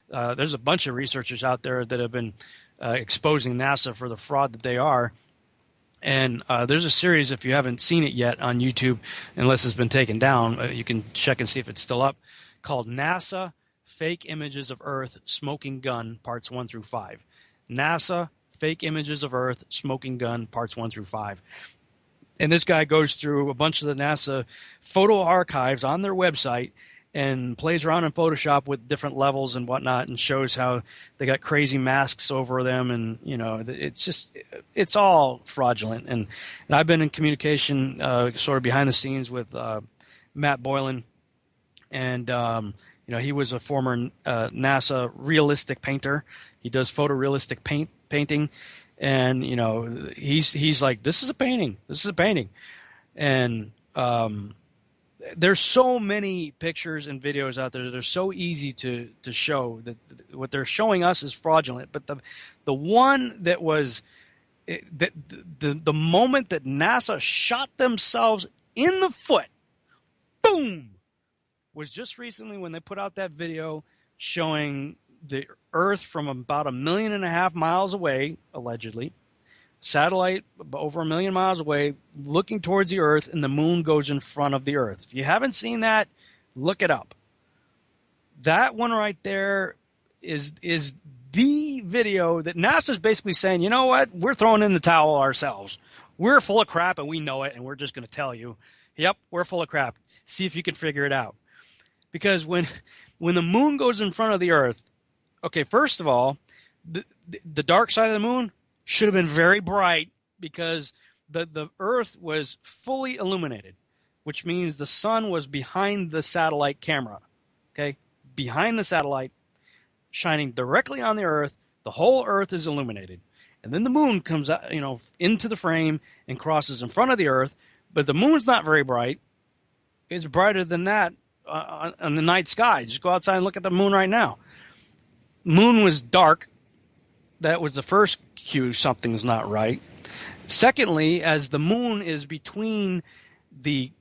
There's a bunch of researchers out there that have been exposing NASA for the fraud that they are. And there's a series, if you haven't seen it yet on YouTube, unless it's been taken down, you can check and see if it's still up, called NASA Fake Images of Earth Smoking Gun Parts 1 through 5. NASA Fake Images of Earth Smoking Gun Parts 1 through 5. And this guy goes through a bunch of the NASA photo archives on their website and plays around in Photoshop with different levels and whatnot, and shows how they got crazy masks over them, and it's all fraudulent. And I've been in communication, sort of behind the scenes, with Matt Boylan, and he was a former NASA realistic painter. He does photorealistic painting, and he's like, this is a painting. This is a painting, and there's so many pictures and videos out there that are so easy to show that what they're showing us is fraudulent. But the one that was the moment that NASA shot themselves in the foot, boom, was just recently when they put out that video showing the Earth from about 1.5 million miles away, allegedly. Satellite over 1 million miles away, looking towards the Earth, and the moon goes in front of the Earth. If you haven't seen that, look it up. That one right there is the video that NASA's basically saying, you know what, we're throwing in the towel ourselves. We're full of crap, and we know it, and we're just going to tell you, yep, we're full of crap. See if you can figure it out. Because when the moon goes in front of the Earth, okay, first of all, the dark side of the moon should have been very bright, because the Earth was fully illuminated, which means the sun was behind the satellite camera, okay? Behind the satellite, shining directly on the Earth. The whole Earth is illuminated. And then the moon comes out, into the frame and crosses in front of the Earth, but the moon's not very bright. It's brighter than that on the night sky. Just go outside and look at the moon right now. Moon was dark. That was the first cue something's not right. Secondly, as the moon is between the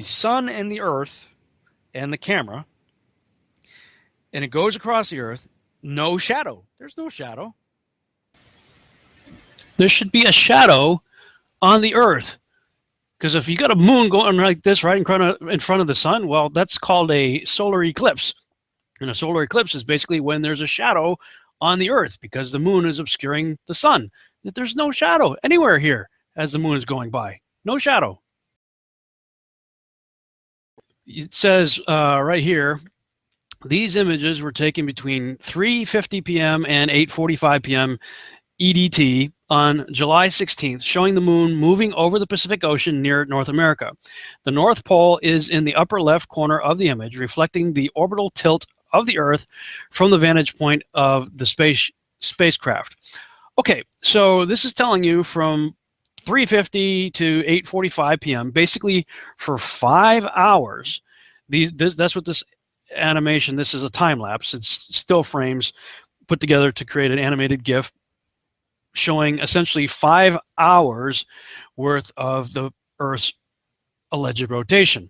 sun and the Earth and the camera, and it goes across the Earth, no shadow. There's no shadow. There should be a shadow on the Earth. Because if you got a moon going like this right in front of the sun, well, that's called a solar eclipse. And a solar eclipse is basically when there's a shadow on the Earth because the moon is obscuring the sun. There's no shadow anywhere here as the moon is going by. No shadow. It says right here, these images were taken between 3:50 p.m. and 8:45 p.m. EDT on July 16th, showing the moon moving over the Pacific Ocean near North America. The North Pole is in the upper left corner of the image, reflecting the orbital tilt of the Earth from the vantage point of the spacecraft. Okay, so this is telling you from 3:50 to 8:45 p.m., basically for 5 hours. That's what this animation, this is a time lapse. It's still frames put together to create an animated GIF showing essentially 5 hours worth of the Earth's alleged rotation.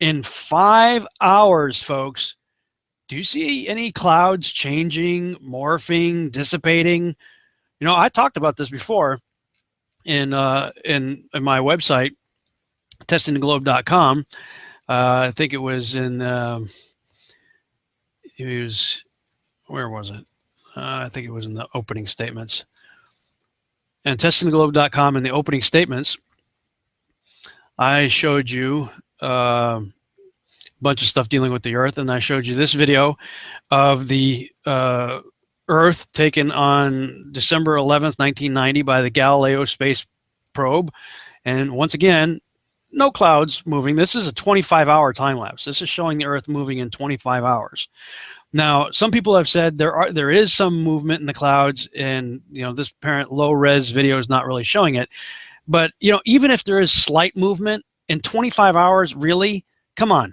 In 5 hours, folks, do you see any clouds changing, morphing, dissipating? I talked about this before in my website, testingtheglobe.com. I think it was in where was it? I think it was in the opening statements. And testingtheglobe.com, in the opening statements, I showed you a bunch of stuff dealing with the Earth, and I showed you this video of the Earth taken on December 11th, 1990 by the Galileo space probe. And once again, no clouds moving. This is a 25-hour time lapse. This is showing the Earth moving in 25 hours. Now, some people have said there is some movement in the clouds, and this apparent low-res video is not really showing it. But even if there is slight movement in 25 hours, really, come on.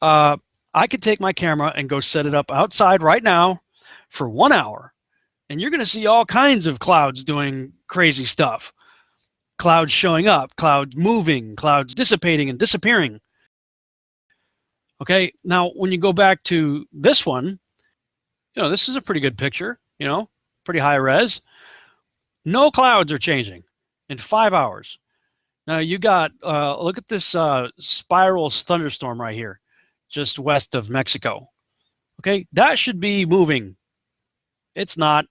I could take my camera and go set it up outside right now for 1 hour, and you're going to see all kinds of clouds doing crazy stuff. Clouds showing up, clouds moving, clouds dissipating and disappearing. Okay, now when you go back to this one, this is a pretty good picture, pretty high res. No clouds are changing in 5 hours. Now you got, look at this spiral thunderstorm right here, just west of Mexico. Okay, that should be moving. It's not.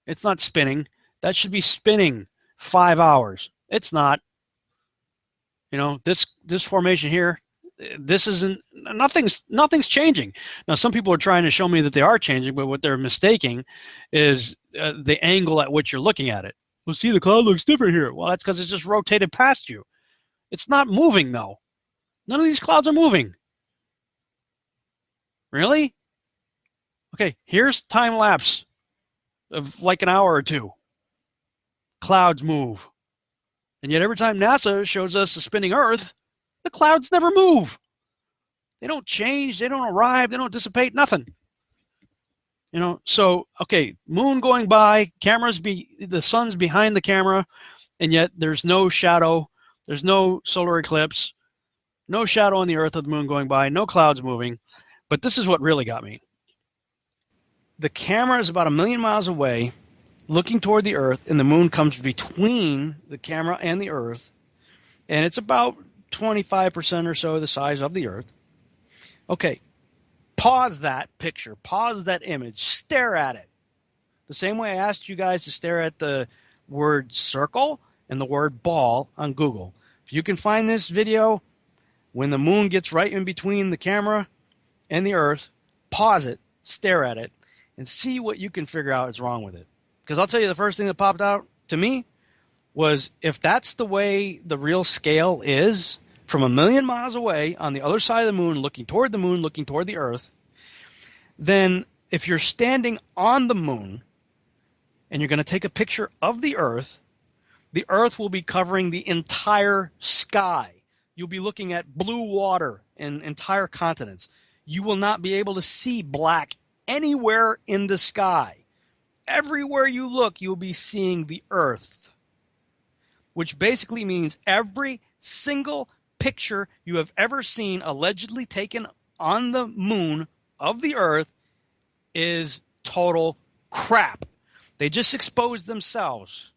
It's not spinning. That should be spinning 5 hours. It's not. This formation here, this isn't, nothing's changing. Now, some people are trying to show me that they are changing, but what they're mistaking is the angle at which you're looking at it. Well, see, the cloud looks different here. Well, that's because it's just rotated past you. It's not moving, though. None of these clouds are moving. Really? Okay, here's time lapse of like an hour or two. Clouds move. And yet every time NASA shows us a spinning Earth, the clouds never move. They don't change, they don't arrive, they don't dissipate, nothing. So, okay, moon going by, the sun's behind the camera, and yet there's no shadow, there's no solar eclipse, no shadow on the Earth of the moon going by, no clouds moving. But this is what really got me. The camera is about 1 million miles away, looking toward the Earth, and the moon comes between the camera and the Earth, and it's about 25% or so the size of the Earth. Okay, pause that picture, pause that image, stare at it. The same way I asked you guys to stare at the word circle and the word ball on Google. If you can find this video, when the moon gets right in between the camera and the Earth, pause it, stare at it, and see what you can figure out is wrong with it. Because I'll tell you, the first thing that popped out to me was, if that's the way the real scale is, from 1 million miles away on the other side of the moon, looking toward the Earth, then if you're standing on the moon and you're going to take a picture of the Earth will be covering the entire sky. You'll be looking at blue water and entire continents. You will not be able to see black anywhere in the sky. Everywhere you look, you'll be seeing the Earth, which basically means every single picture you have ever seen allegedly taken on the moon of the Earth is total crap. They just exposed themselves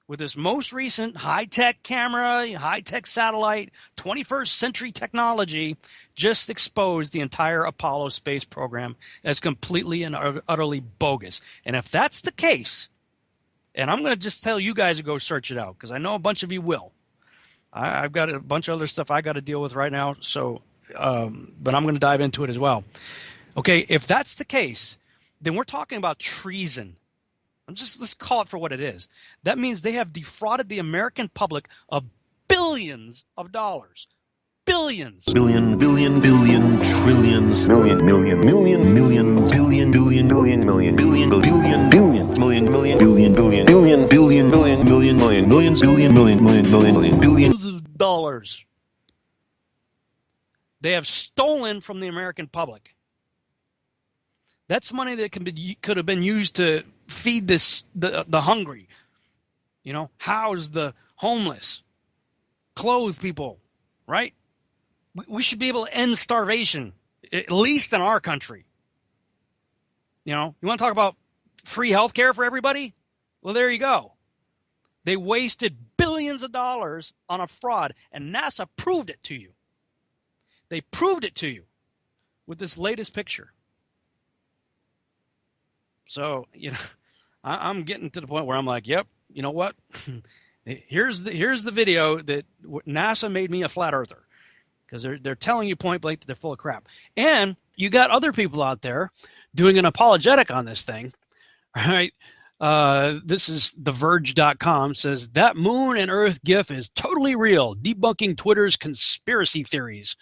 with this most recent high-tech camera, high-tech satellite, 21st century technology, just exposed the entire Apollo space program as completely and utterly bogus. And if that's the case, and I'm going to just tell you guys to go search it out, because I know a bunch of you will. I've got a bunch of other stuff I got to deal with right now, so but I'm going to dive into it as well. Okay, if that's the case, then we're talking about treason. Let's call it for what it is. That means they have defrauded the American public of billions of dollars. Billions. Billion, trillions, million, billion, million, billion, billion, billion, million, millions, billions, billions of dollars. They have stolen from the American public. That's money that could have been used to feed the hungry, house the homeless, clothe people, right? We should be able to end starvation, at least in our country. You want to talk about free health care for everybody? Well, there you go. They wasted billions of dollars on a fraud, and NASA proved it to you. They proved it to you with this latest picture. So, I'm getting to the point where I'm like, yep, you know what? Here's the video that NASA made me a flat earther, because they're telling you point blank that they're full of crap. And you got other people out there doing an apologetic on this thing, right? This is TheVerge.com, says that moon and Earth GIF is totally real, debunking Twitter's conspiracy theories.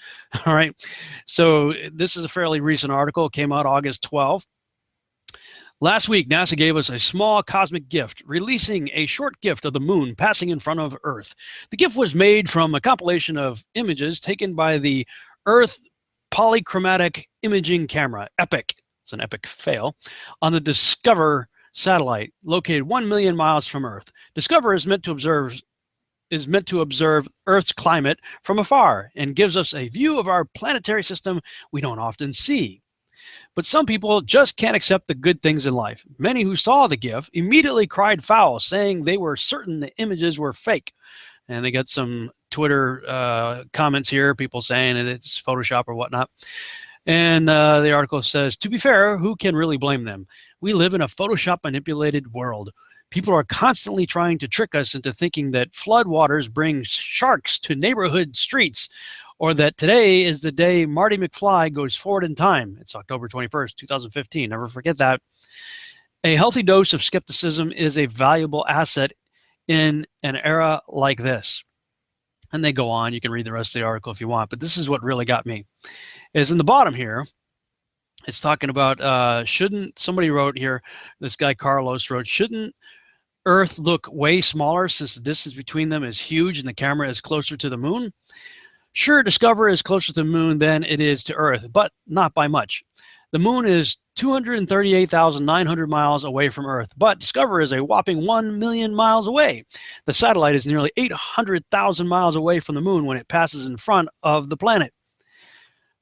All right. So this is a fairly recent article. It came out August 12th. Last week, NASA gave us a small cosmic gift, releasing a short gift of the moon passing in front of Earth. The gift was made from a compilation of images taken by the Earth Polychromatic Imaging Camera, EPIC. It's an epic fail, on the Discover satellite, located 1 million miles from Earth. Discover is meant to observe is meant to observe Earth's climate from afar and gives us a view of our planetary system we don't often see. But some people just can't accept the good things in life. Many who saw the GIF immediately cried foul, saying they were certain the images were fake. And they got some Twitter comments here, people saying that it's Photoshop or whatnot. And the article says, to be fair, who can really blame them? We live in a Photoshop manipulated world. People are constantly trying to trick us into thinking that floodwaters bring sharks to neighborhood streets, or that today is the day Marty McFly goes forward in time. It's October 21st, 2015. Never forget that. A healthy dose of skepticism is a valuable asset in an era like this. And they go on. You can read the rest of the article if you want. But this is what really got me. Is in the bottom here, it's talking about shouldn't, somebody wrote here, this guy Carlos wrote, shouldn't Earth look way smaller since the distance between them is huge and the camera is closer to the moon? Sure, Discover is closer to the moon than it is to Earth, but not by much. The moon is 238,900 miles away from Earth, but Discover is a whopping 1 million miles away. The satellite is nearly 800,000 miles away from the moon when it passes in front of the planet.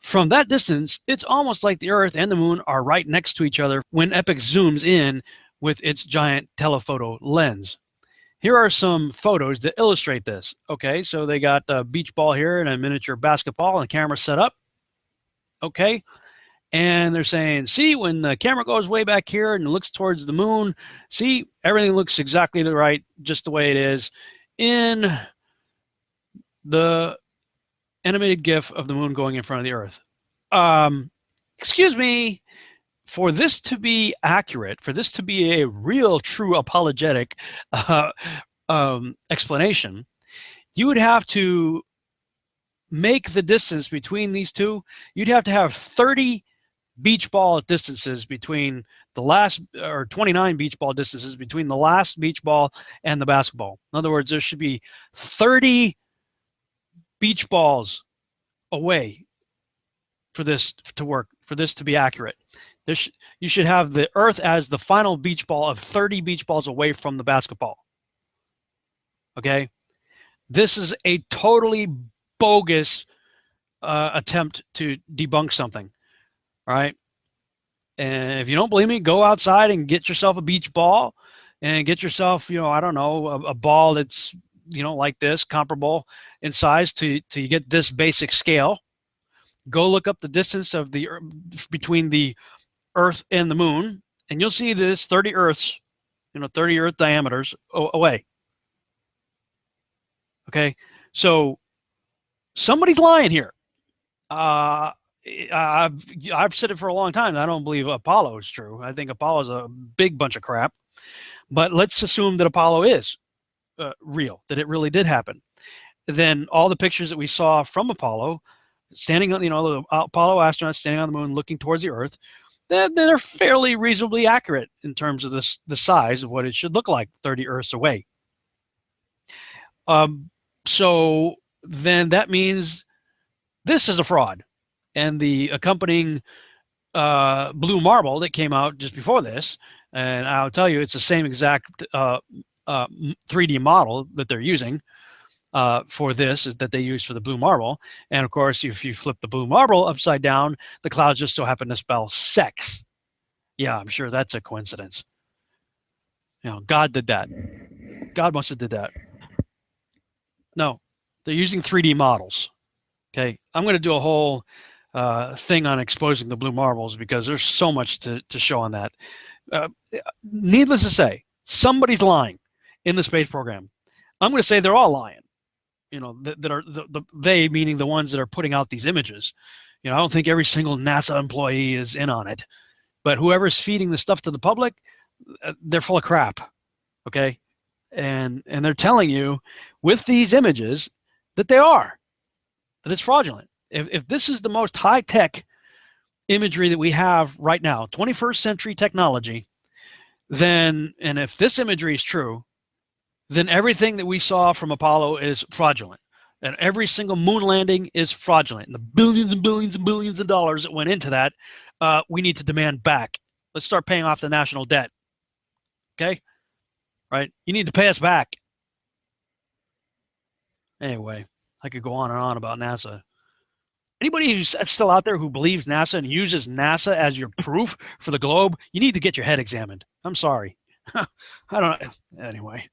From that distance, it's almost like the Earth and the moon are right next to each other when Epic zooms in with its giant telephoto lens. Here are some photos that illustrate this. Okay, so they got a beach ball here and a miniature basketball and the camera set up. Okay, and they're saying, see, when the camera goes way back here and looks towards the moon, see, everything looks exactly right, just the way it is in the animated GIF of the moon going in front of the Earth. Excuse me, for this to be accurate, for this to be a real, true apologetic explanation, you would have to make the distance between these two. You'd have to have 30 beach ball distances between the last, or 29 beach ball distances between the last beach ball and the basketball. In other words, there should be 30 beach balls away for this to work, for this to be accurate. You should have the Earth as the final beach ball of 30 beach balls away from the basketball. Okay? This is a totally bogus attempt to debunk something. All right? And if you don't believe me, go outside and get yourself a beach ball and get yourself, I don't know, a ball that's, like this, comparable in size to you get this basic scale. Go look up the distance of between the Earth and the moon, and you'll see that it's 30 Earths, 30 Earth diameters away. Okay, so somebody's lying here. I've said it for a long time. I don't believe Apollo is true. I think Apollo is a big bunch of crap. But let's assume that Apollo is real, that it really did happen. Then all the pictures that we saw from Apollo, standing on, the Apollo astronauts standing on the moon, looking towards the Earth, they're fairly reasonably accurate in terms of the size of what it should look like 30 Earths away. So then that means this is a fraud. And the accompanying blue marble that came out just before this, and I'll tell you, it's the same exact 3D model that they're using for this, is that they use for the blue marble. And of course, if you flip the blue marble upside down, the clouds just so happen to spell sex. Yeah, I'm sure that's a coincidence. God did that. God must have did that. No, they're using 3D models. Okay, I'm going to do a whole thing on exposing the blue marbles because there's so much to show on that. Needless to say, somebody's lying in the space program. I'm going to say they're all lying. That are they, meaning the ones that are putting out these images. I don't think every single NASA employee is in on it, but whoever's feeding the stuff to the public, they're full of crap. Okay, and they're telling you with these images that that it's fraudulent. If this is the most high-tech imagery that we have right now, 21st century technology, then, and if this imagery is true, then everything that we saw from Apollo is fraudulent. And every single moon landing is fraudulent. And the billions and billions and billions of dollars that went into that, we need to demand back. Let's start paying off the national debt. Okay? Right? You need to pay us back. Anyway, I could go on and on about NASA. Anybody who's still out there who believes NASA and uses NASA as your proof for the globe, you need to get your head examined. I'm sorry. I don't know. Anyway.